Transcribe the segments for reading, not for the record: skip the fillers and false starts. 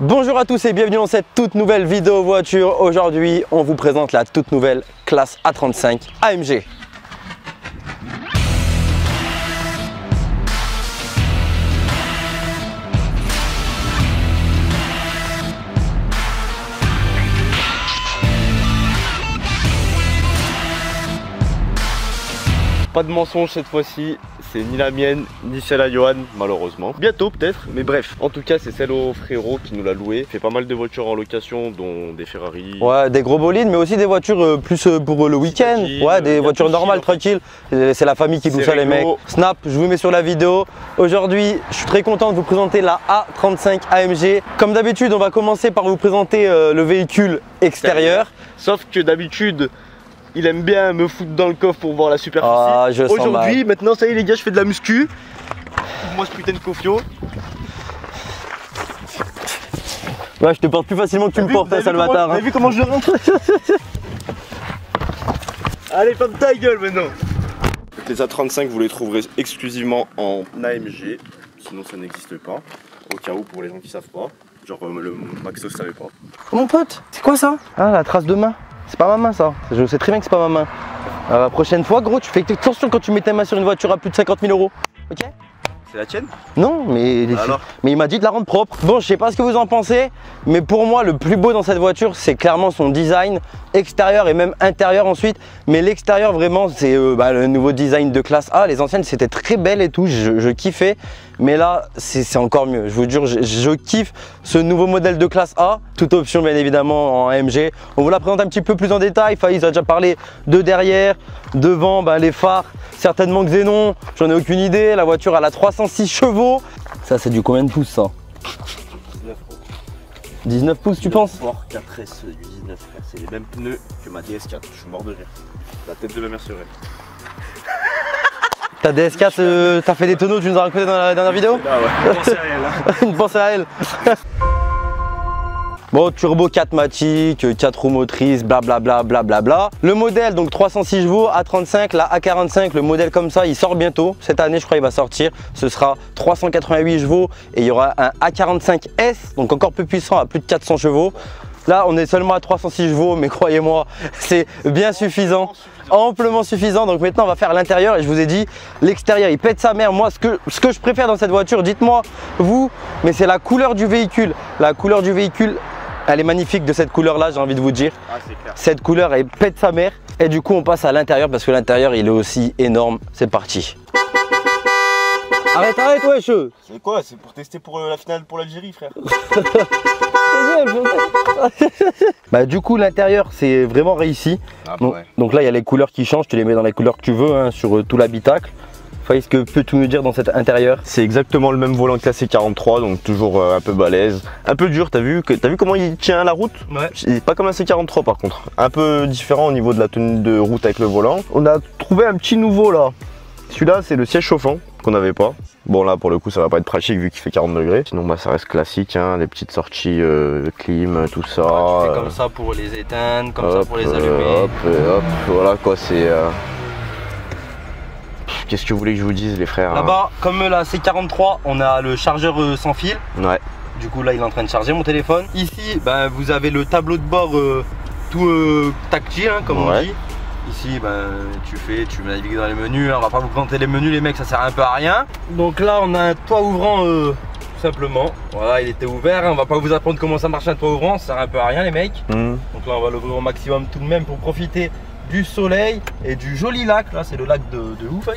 Bonjour à tous et bienvenue dans cette toute nouvelle vidéo voiture. Aujourd'hui, on vous présente la toute nouvelle classe A35 AMG. Pas de mensonge cette fois-ci, c'est ni la mienne, ni celle à Johan, malheureusement. Bientôt peut-être, mais bref. En tout cas, c'est celle au frérot qui nous l'a loué. Fait pas mal de voitures en location, dont des Ferrari. Ouais, des gros bolides, mais aussi des voitures plus pour le week-end. Ouais, des voitures normales, tranquilles. C'est la famille qui loue ça, les mecs. Snap, je vous mets sur la vidéo. Aujourd'hui, je suis très content de vous présenter la A35 AMG. Comme d'habitude, on va commencer par vous présenter le véhicule extérieur. Sauf que d'habitude, il aime bien me foutre dans le coffre pour voir la superficie. Ah, aujourd'hui, maintenant, ça y est les gars, je fais de la muscu. Moi ce putain de cofio. Ouais, je te porte plus facilement que tu me portes, Salvatore. Vous avez vu comment je rentre? Allez, ferme ta gueule maintenant. Les A35, vous les trouverez exclusivement en AMG. Sinon, ça n'existe pas. Au cas où, pour les gens qui savent pas. Genre, le Maxos savait pas. Oh, mon pote, c'est quoi ça? Ah, la trace de main. C'est pas ma main ça, je sais très bien que c'est pas ma main. La prochaine fois gros, tu fais attention quand tu mets ta main sur une voiture à plus de 50 000 €. Ok? C'est la tienne? Non, mais il m'a dit de la rendre propre. Bon, je sais pas ce que vous en pensez, mais pour moi le plus beau dans cette voiture, c'est clairement son design extérieur et même intérieur ensuite. Mais l'extérieur vraiment, c'est le nouveau design de classe A. Les anciennes c'était très belle et tout, je kiffais. Mais là, c'est encore mieux. Je vous jure, je kiffe ce nouveau modèle de classe A. Toute option bien évidemment en AMG. On vous la présente un petit peu plus en détail. Faiz a déjà parlé de derrière, devant, les phares. Certainement Xénon, j'en ai aucune idée. La voiture elle a 306 chevaux. Ça c'est du combien de pouces ça? 19 pouces tu penses? Sport 4S du 19, c'est les mêmes pneus que ma DS4, je suis mort de rire. La tête de ma mère serait. Ta DS4, t'as fait des tonneaux, tu nous as raconté dans la dernière vidéo? Ah ouais, une pensée à elle. Hein. Une pensée à elle. Bon, turbo 4matic, 4 roues motrices, blablabla, blablabla. Le modèle, donc 306 chevaux, A35, la A45, le modèle comme ça, il sort bientôt. Cette année, je crois, il va sortir. Ce sera 388 chevaux et il y aura un A45S, donc encore plus puissant, à plus de 400 chevaux. Là, on est seulement à 306 chevaux, mais croyez-moi, c'est bien suffisant. Amplement suffisant. Donc maintenant on va faire l'intérieur et je vous ai dit l'extérieur il pète sa mère. Moi ce que je préfère dans cette voiture, dites-moi vous, mais c'est la couleur du véhicule. La couleur du véhicule, elle est magnifique de cette couleur là, j'ai envie de vous dire. Ah, c'est clair. Cette couleur elle pète sa mère. Et du coup on passe à l'intérieur parce que l'intérieur il est aussi énorme. C'est parti. Arrête wesh. C'est quoi? C'est pour tester pour la finale pour l'Algérie frère. Du coup l'intérieur c'est vraiment réussi. Donc là il y a les couleurs qui changent, tu les mets dans les couleurs que tu veux hein, sur tout l'habitacle. Faiz, que peux-tu nous dire dans cet intérieur? C'est exactement le même volant que la C43, donc toujours un peu balèze, un peu dur. T'as vu comment il tient la route? Ouais. C'est pas comme la C43 par contre, un peu différent au niveau de la tenue de route avec le volant. On a trouvé un petit nouveau là. Celui-là c'est le siège chauffant qu'on n'avait pas. Bon là pour le coup ça va pas être pratique vu qu'il fait 40 degrés. Sinon ça reste classique hein, les petites sorties clim, tout ça. Ouais, tu fais comme ça pour les éteindre, comme ça pour les allumer. Hop, voilà quoi c'est... Qu'est-ce que vous voulez que je vous dise les frères? Là-bas, comme la C43, on a le chargeur sans fil. Ouais. Du coup là il est en train de charger mon téléphone. Ici vous avez le tableau de bord tout tactile hein, comme on dit. Ici, tu navigues dans les menus, hein. On va pas vous présenter les menus les mecs, ça sert un peu à rien. Donc là on a un toit ouvrant tout simplement. Voilà, il était ouvert, hein. On va pas vous apprendre comment ça marche un toit ouvrant, ça sert un peu à rien les mecs. Donc là on va l'ouvrir au maximum tout de même pour profiter du soleil et du joli lac. Là c'est le lac de où Faiz?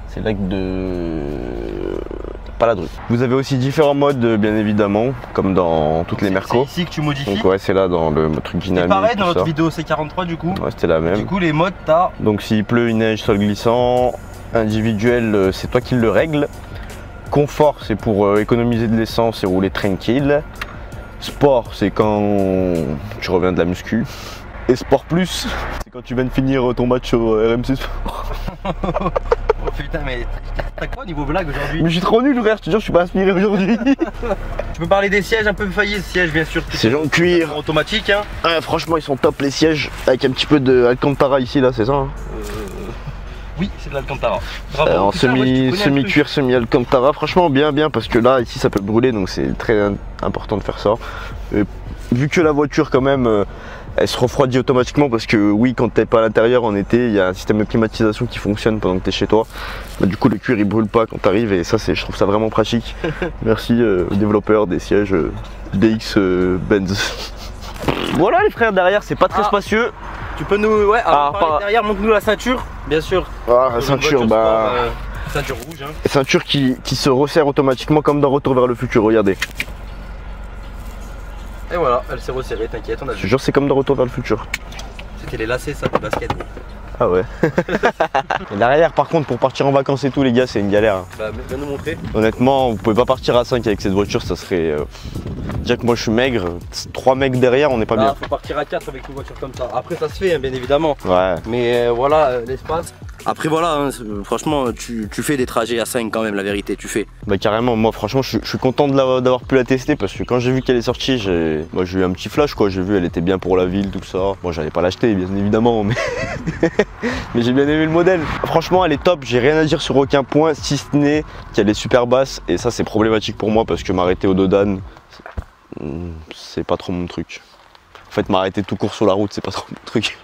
C'est le lac de... Paladru. Vous avez aussi différents modes bien évidemment, comme dans toutes les Mercos. C'est ici que tu modifies. Donc ouais c'est là dans le truc dynamique. C'est pareil dans notre vidéo C43 du coup. Ouais c'était la même. Du coup les modes t'as... Donc s'il pleut, il neige, sol glissant. Individuel c'est toi qui le règles. Confort c'est pour économiser de l'essence et rouler tranquille. Sport c'est quand tu reviens de la muscu. Et Sport Plus c'est quand tu viens de finir ton match au RMC Sport. Oh putain mais t'as quoi niveau blague aujourd'hui? Mais je suis trop nul frère, je te jure je suis pas inspiré aujourd'hui. Tu peux parler des sièges un peu Faiz? Sièges bien sûr. Sièges en cuir. Automatique hein. Franchement ils sont top les sièges. Avec un petit peu de Alcantara ici là c'est ça hein. Oui, c'est de l'Alcantara. En semi-cuir, semi-Alcantara. Franchement, bien, parce que là, ici, ça peut brûler, donc c'est très important de faire ça. Et vu que la voiture, quand même, elle se refroidit automatiquement parce que oui, quand t'es pas à l'intérieur en été, il y a un système de climatisation qui fonctionne pendant que t'es chez toi. Bah, du coup, le cuir il brûle pas quand t'arrives et ça, je trouve ça vraiment pratique. Merci aux développeurs des sièges DX Benz. Voilà les frères, derrière c'est pas très spacieux. Tu peux nous, ouais, derrière, montre-nous la ceinture, bien sûr. Ah, la ceinture, ceinture rouge. Hein. Ceinture qui se resserre automatiquement comme dans Retour vers le futur, regardez. Et voilà, elle s'est resserrée, t'inquiète, on a vu. Je te jure, c'est comme dans Retour vers le futur. C'était les lacets, ça, de basket. Ah ouais. Et l'arrière, par contre, pour partir en vacances et tout, les gars, c'est une galère. Bah, viens nous montrer. Honnêtement, vous pouvez pas partir à 5 avec cette voiture, ça serait. Déjà que moi je suis maigre, 3 mecs derrière, on n'est pas bien. Faut partir à 4 avec une voiture comme ça. Après, ça se fait, hein, bien évidemment. Ouais. Mais voilà, l'espace. Après voilà, hein, franchement tu fais des trajets à 5 quand même, la vérité, tu fais. Bah carrément, moi franchement je suis content d'avoir pu la tester parce que quand j'ai vu qu'elle est sortie, j'ai eu un petit flash quoi, j'ai vu elle était bien pour la ville, tout ça. Bon j'allais pas l'acheter bien évidemment, mais, mais j'ai bien aimé le modèle. Franchement elle est top, j'ai rien à dire sur aucun point, si ce n'est qu'elle est super basse et ça c'est problématique pour moi parce que m'arrêter au Dodan, c'est pas trop mon truc. En fait m'arrêter tout court sur la route, c'est pas trop mon truc.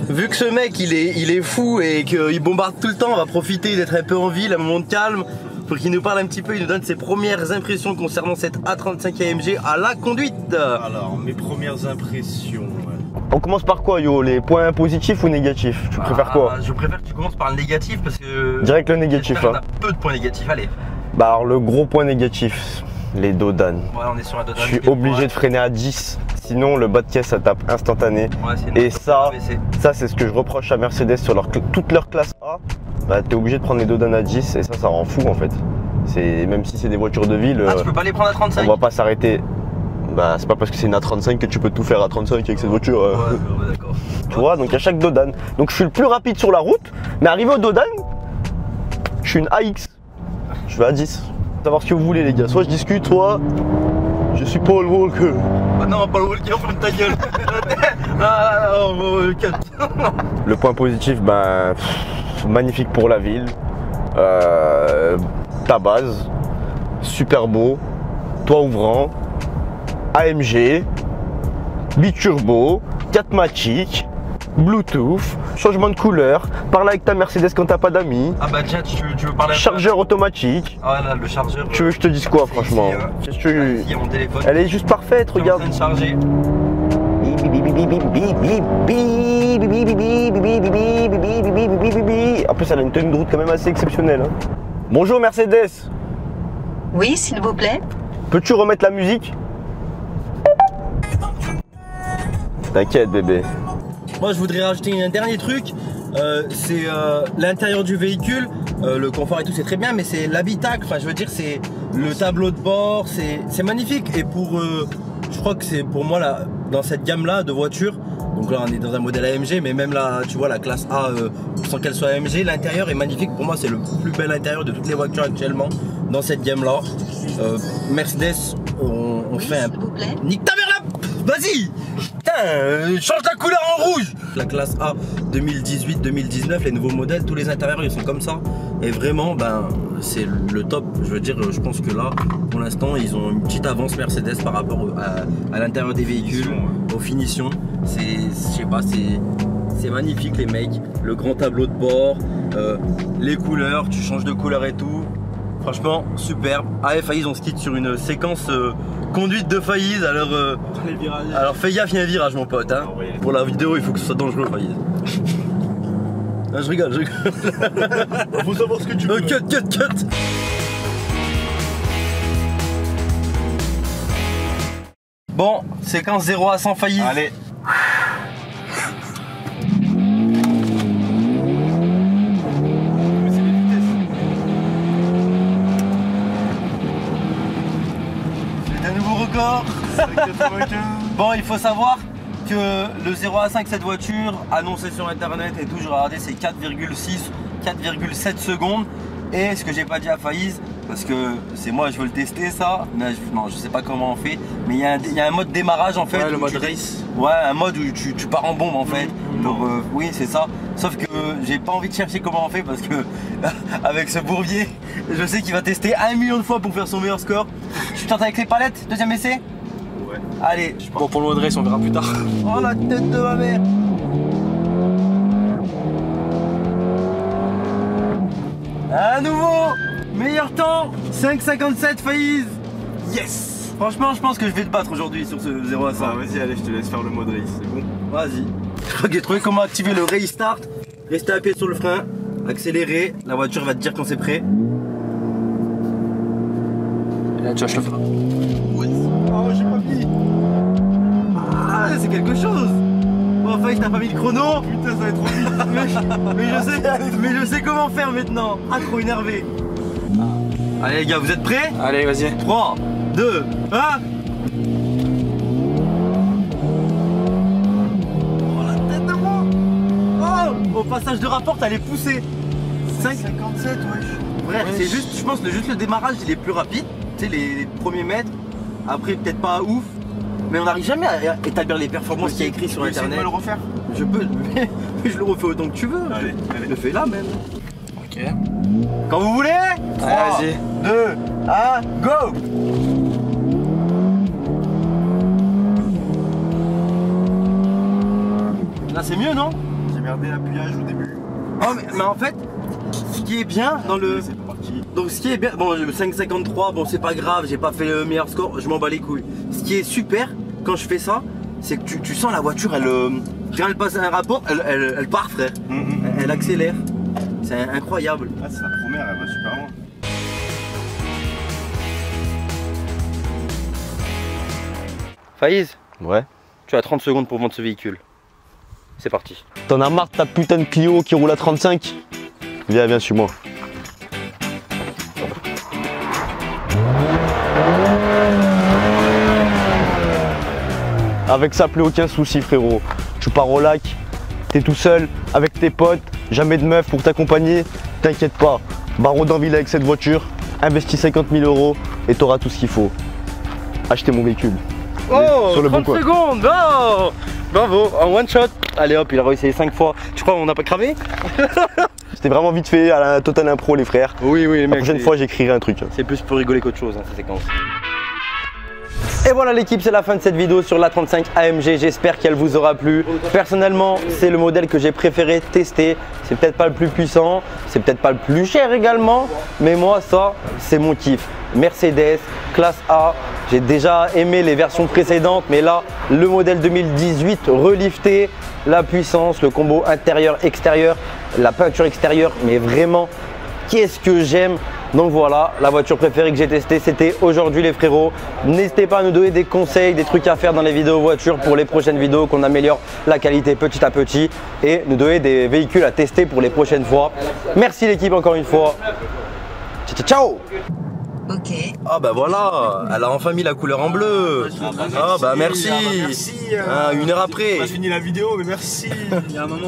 Vu que ce mec il est fou et qu'il bombarde tout le temps, on va profiter d'être un peu en ville, un moment de calme, pour qu'il nous parle un petit peu, il nous donne ses premières impressions concernant cette A35 AMG à la conduite. Alors, mes premières impressions. On commence par quoi yo? Les points positifs ou négatifs? Tu préfères quoi? Je préfère que tu commences par le négatif parce que... Direct le négatif là. hein. On a peu de points négatifs, allez. Bah alors le gros point négatif, les Dodan. Ouais, on est sur un Dodan. Je suis obligé de freiner à 10, sinon le bas de caisse ça tape instantané. Ouais, et ça c'est ce que je reproche à Mercedes sur toute leur classe A. Bah t'es obligé de prendre les Dodan à 10 et ça rend fou en fait. Même si c'est des voitures de ville, tu peux pas les prendre à 35. On va pas s'arrêter. Bah c'est pas parce que c'est une A35 que tu peux tout faire à 35 avec cette voiture. Ouais, d'accord. Tu vois, donc à chaque Dodan. Donc je suis le plus rapide sur la route, mais arrivé au Dodan, je suis une AX. Je vais à 10. Savoir ce que vous voulez les gars, soit je discute, soit je suis Paul Walker. Ah non, Paul Walker, ferme ta gueule. Le point positif, ben magnifique pour la ville. Ta base, super beau, toit ouvrant, AMG, biturbo, 4matic, Bluetooth, changement de couleur, parle avec ta Mercedes quand t'as pas d'amis. Ah bah déjà tu veux parler chargeur automatique. Ah là le chargeur. Tu veux que je te dise quoi franchement? Il y a mon téléphone. Elle est juste parfaite, regarde. En train de charger. En plus elle a une tenue de route quand même assez exceptionnelle. Bonjour Mercedes. Oui, s'il vous plaît. Peux-tu remettre la musique? T'inquiète bébé. Moi je voudrais rajouter un dernier truc, c'est l'intérieur du véhicule, le confort et tout c'est très bien, mais c'est l'habitacle, enfin je veux dire c'est le tableau de bord, c'est magnifique. Et pour, je crois que c'est pour moi là, dans cette gamme là de voitures, donc là on est dans un modèle AMG, mais même là tu vois la classe A, sans qu'elle soit AMG, l'intérieur est magnifique. Pour moi c'est le plus bel intérieur de toutes les voitures actuellement dans cette gamme là. Mercedes, on fait un... Nique ta mère là. Vas-y. Putain, change la couleur en rouge. La classe A 2018-2019, les nouveaux modèles, tous les intérieurs ils sont comme ça. Et vraiment, ben, c'est le top. Je veux dire, je pense que là, pour l'instant, ils ont une petite avance Mercedes par rapport à l'intérieur des véhicules, aux finitions. Je sais pas, c'est magnifique les mecs. Le grand tableau de bord, les couleurs, tu changes de couleur et tout. Franchement, superbe. Allez, Faïz, on se quitte sur une séquence conduite de Faïz. Alors fais gaffe, il y a un virage, mon pote. Hein. Pour la vidéo, il faut que ce soit dangereux, Faïz. Ah, je rigole. Faut savoir ce que tu veux. Cut. Bon, séquence 0 à 100 Faïz. Allez. Bon, il faut savoir que le 0 à 5 cette voiture annoncé sur internet et tout, je regardais, c'est 4,6 4,7 secondes. Et ce que j'ai pas dit à Faïz, parce que c'est moi je veux le tester ça, mais non je sais pas comment on fait, mais il y a un mode démarrage en fait. Ouais, le mode race. Ouais, un mode où tu pars en bombe en fait. Donc oui c'est ça, sauf que j'ai pas envie de chercher comment on fait parce que avec ce bourbier, je sais qu'il va tester 1 million de fois pour faire son meilleur score. Je tente avec les palettes, deuxième essai. Ouais. Allez. Bon, pour le mode race, on verra plus tard. Oh la tête de ma mère. À nouveau, meilleur temps, 5,57 Faïz. Yes. Franchement, je pense que je vais te battre aujourd'hui sur ce 0 à 100. Ah, vas-y, allez, je te laisse faire le mode race, c'est bon. Vas-y. Je crois que j'ai trouvé comment activer le restart. Restez appuyé sur le frein, accélérer, la voiture va te dire quand c'est prêt. Et là, tu vois, je le ferai. Oh, j'ai pas mis. Ah, c'est quelque chose. Bon, Faïz, t'as pas mis le chrono. Putain, ça va être trop vite. mais je sais comment faire maintenant. Ah, trop énervé. Allez les gars, vous êtes prêts? Allez, vas-y. 3, 2, 1. Oh la tête de moi. Oh, au passage de rapport, elle est poussée. 5,57 wesh. Bref, c'est juste, je pense que juste le démarrage il est plus rapide. Tu sais, les premiers mètres. Après, peut-être pas ouf. Mais on n'arrive jamais à établir les performances qu'il y a écrit sur internet. Tu peux le refaire? Je peux, mais je le refais autant que tu veux. Allez, Je le fais là même. Ok. Quand vous voulez. 3, vas-y. 2, 1, go. Là c'est mieux non? J'ai merdé l'appuyage au début. Oh mais en fait, ce qui est bien dans le... C'est parti. Donc ce qui est bien, bon le 5,53, bon c'est pas grave, j'ai pas fait le meilleur score, je m'en bats les couilles. Ce qui est super quand je fais ça, c'est que tu sens la voiture, quand elle passe un rapport, elle part frère, elle accélère. C'est incroyable. Ah, c'est la première, elle va super loin. Faïz, Ouais. tu as 30 secondes pour vendre ce véhicule. C'est parti. T'en as marre de ta putain de Clio qui roule à 35? Viens, suis-moi. Avec ça, plus aucun souci, frérot. Tu pars au lac, t'es tout seul, avec tes potes, jamais de meuf pour t'accompagner. T'inquiète pas, barreau d'Anville avec cette voiture, investis 50 000 € et t'auras tout ce qu'il faut. Achetez mon véhicule. Oh, Sur le 30 bon coin. secondes, oh bravo, en one shot. Allez hop, il a réussi 5 fois. Tu crois on n'a pas cramé? C'était vraiment vite fait, à la Total Impro, les frères. Oui, La prochaine fois, j'écrirai un truc. c'est plus pour rigoler qu'autre chose, hein, cette séquence. Et voilà l'équipe, c'est la fin de cette vidéo sur la 35 AMG, j'espère qu'elle vous aura plu. Personnellement, c'est le modèle que j'ai préféré tester. C'est peut-être pas le plus puissant, c'est peut-être pas le plus cher également, mais moi ça, c'est mon kiff. Mercedes, classe A, j'ai déjà aimé les versions précédentes, mais là, le modèle 2018 relifté, la puissance, le combo intérieur-extérieur, la peinture extérieure, mais vraiment, qu'est-ce que j'aime. Donc voilà, la voiture préférée que j'ai testée, c'était aujourd'hui les frérots. N'hésitez pas à nous donner des conseils, des trucs à faire dans les vidéos voitures pour les prochaines vidéos, qu'on améliore la qualité petit à petit et nous donner des véhicules à tester pour les prochaines fois. Merci l'équipe encore une fois. Ciao, ciao. Ok. Ah bah voilà, elle a enfin mis la couleur en bleu. Ah bah merci. Merci. Ah, 1 heure après. On a fini la vidéo, mais merci. Il y a un moment.